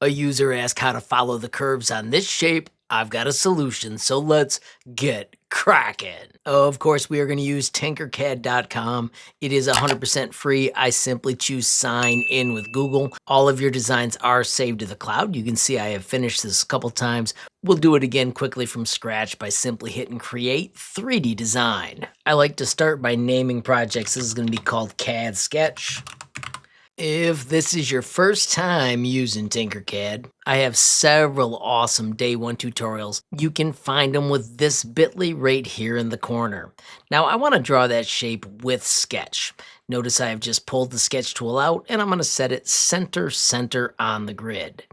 A user asked how to follow the curves on this shape. I've got a solution, so let's get cracking. Of course, we are going to use Tinkercad.com. It is 100% free. I simply choose sign in with Google. All of your designs are saved to the cloud. You can see I have finished this a couple times. We'll do it again quickly from scratch by simply hitting create 3D design. I like to start by naming projects. This is going to be called CAD Sketch. If this is your first time using Tinkercad, I have several awesome day one tutorials. You can find them with this bit.ly right here in the corner. Now I want to draw that shape with Sketch. Notice I have just pulled the Sketch tool out and I'm going to set it center on the grid.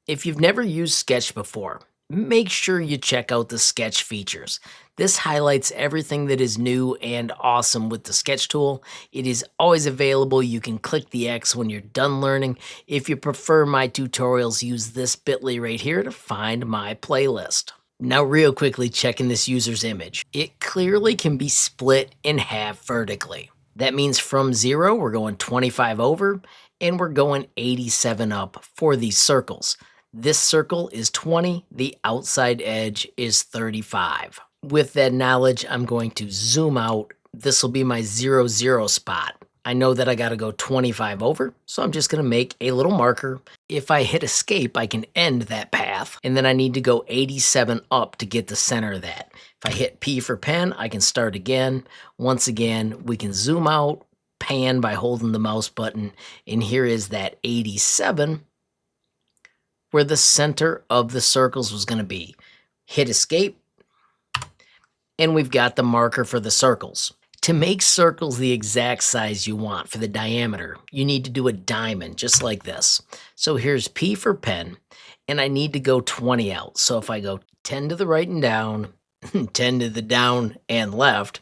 If you've never used Sketch before, make sure you check out the Sketch features. This highlights everything that is new and awesome with the Sketch tool. It is always available. You can click the X when you're done learning. If you prefer my tutorials, use this bit.ly right here to find my playlist. Now real quickly checking this user's image. It clearly can be split in half vertically. That means from 0, we're going 25 over, and we're going 87 up for these circles. This circle is 20, the outside edge is 35. With that knowledge, I'm going to zoom out. This will be my 0, 0 spot. I know that I got to go 25 over, so I'm just going to make a little marker. If I hit escape, I can end that path, and then I need to go 87 up to get the center of that. If I hit P for pen, I can start again. Once again, we can zoom out, pan by holding the mouse button, and here is that 87 where the center of the circles was going to be. Hit escape, and we've got the marker for the circles. To make circles the exact size you want for the diameter, you need to do a diamond just like this. So here's P for pen, and I need to go 20 out. So if I go 10 to the right and down, 10 to the down and left,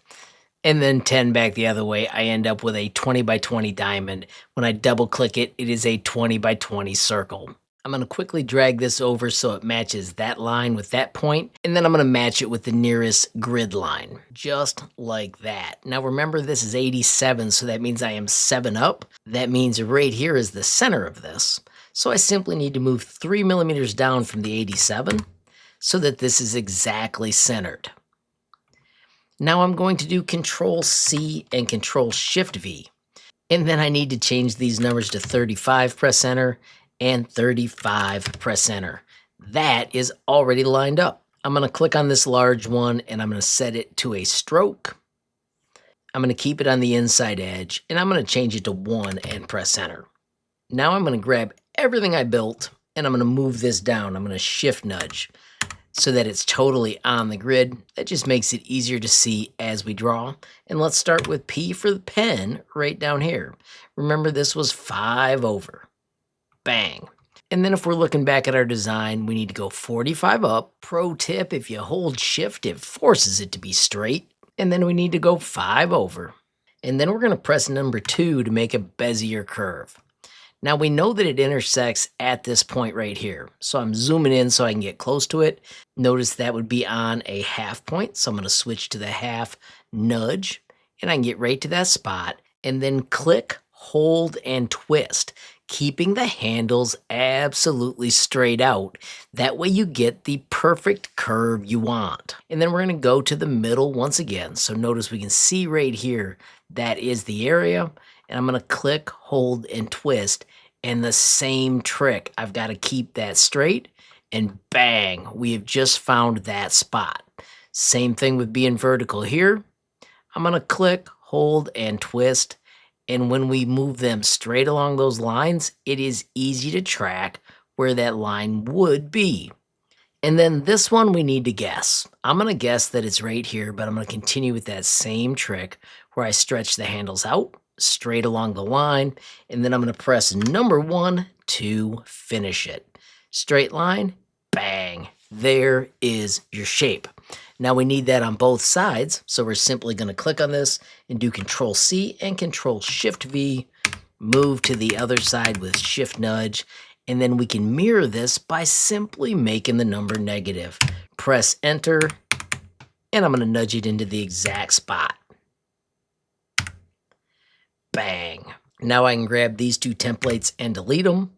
and then 10 back the other way, I end up with a 20 by 20 diamond. When I double click it, it is a 20 by 20 circle. I'm going to quickly drag this over so it matches that line with that point, and then I'm going to match it with the nearest grid line, just like that. Now remember, this is 87, so that means I am 7 up. That means right here is the center of this. So I simply need to move 3 millimeters down from the 87 so that this is exactly centered. Now I'm going to do Control C and Control Shift V, and then I need to change these numbers to 35, press enter, and 35, press enter. That is already lined up. I'm going to click on this large one and I'm going to set it to a stroke. I'm going to keep it on the inside edge and I'm going to change it to 1 and press enter. Now I'm going to grab everything I built and I'm going to move this down. I'm going to shift nudge so that it's totally on the grid. That just makes it easier to see as we draw. And let's start with P for the pen right down here. Remember, this was 5 over. Bang. And then if we're looking back at our design, we need to go 45 up. Pro tip, if you hold shift, it forces it to be straight. And then we need to go 5 over. And then we're going to press number 2 to make a Bezier curve. Now we know that it intersects at this point right here. So I'm zooming in so I can get close to it. Notice that would be on a half point. So I'm going to switch to the half nudge and I can get right to that spot and then click, hold, and twist, keeping the handles absolutely straight out. That way you get the perfect curve you want. And then we're going to go to the middle once again. So notice we can see right here, that is the area. And I'm going to click, hold, and twist. And the same trick, I've got to keep that straight. And bang, we have just found that spot. Same thing with being vertical here. I'm going to click, hold, and twist. And when we move them straight along those lines, it is easy to track where that line would be. And then this one we need to guess. I'm going to guess that it's right here, but I'm going to continue with that same trick where I stretch the handles out straight along the line. And then I'm going to press number 1 to finish it. Straight line, bang, there is your shape. Now we need that on both sides, so we're simply going to click on this and do Control C and Control Shift V, move to the other side with Shift nudge, and then we can mirror this by simply making the number negative. Press enter, and I'm going to nudge it into the exact spot. Bang. Now I can grab these 2 templates and delete them.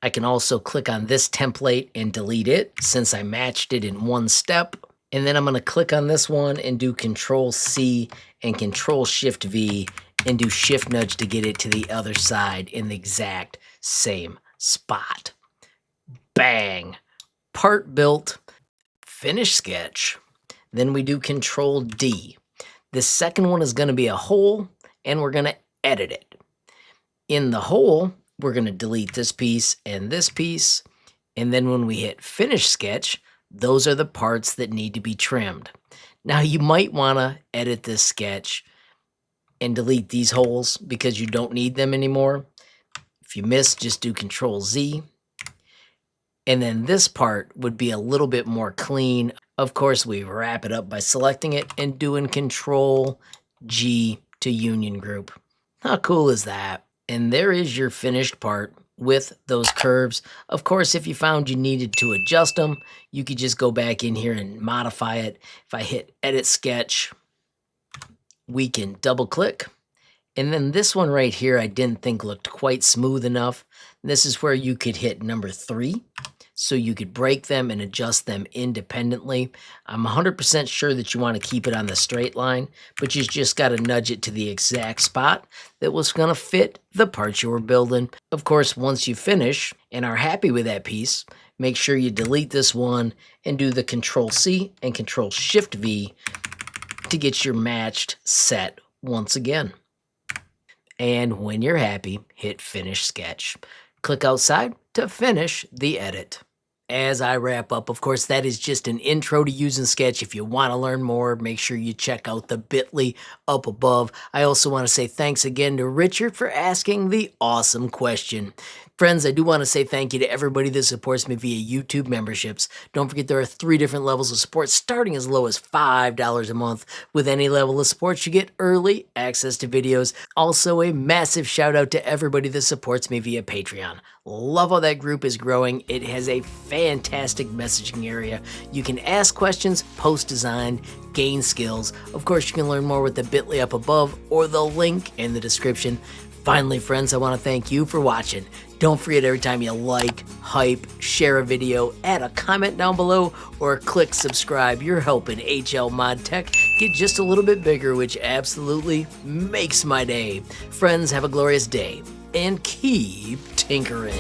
I can also click on this template and delete it since I matched it in one step. And then I'm going to click on this one and do Control C and Control Shift V and do Shift Nudge to get it to the other side in the exact same spot. Bang! Part built. Finish sketch. Then we do Control D. The second one is going to be a hole, and we're going to edit it. In the hole, we're going to delete this piece, and then when we hit Finish Sketch, those are the parts that need to be trimmed. Now, you might want to edit this sketch and delete these holes because you don't need them anymore. If you miss, just do Control Z. And then this part would be a little bit more clean. Of course, we wrap it up by selecting it and doing Control G to Union Group. How cool is that? And there is your finished part with those curves. Of course, if you found you needed to adjust them, you could just go back in here and modify it. If I hit Edit Sketch, we can double click. And then this one right here, I didn't think looked quite smooth enough. This is where you could hit number 3. So you could break them and adjust them independently. I'm 100% sure that you want to keep it on the straight line, but you just got to nudge it to the exact spot that was going to fit the parts you were building. Of course, once you finish and are happy with that piece, make sure you delete this one and do the Control C and Control Shift V to get your matched set once again. And when you're happy, hit Finish Sketch. Click outside to finish the edit. As I wrap up, of course, that is just an intro to using Sketch. If you want to learn more, make sure you check out the bit.ly up above. I also want to say thanks again to Richard for asking the awesome question. Friends, I do want to say thank you to everybody that supports me via YouTube memberships. Don't forget there are 3 different levels of support, starting as low as $5 a month. With any level of support, you get early access to videos. Also, a massive shout out to everybody that supports me via Patreon. Love how that group is growing. It has a fantastic messaging area. You can ask questions, post design, gain skills. Of course, you can learn more with the bit.ly up above or the link in the description. Finally, friends, I want to thank you for watching. Don't forget every time you like, hype, share a video, add a comment down below, or click subscribe. You're helping HLModTech get just a little bit bigger, which absolutely makes my day. Friends, have a glorious day and keep tinkering.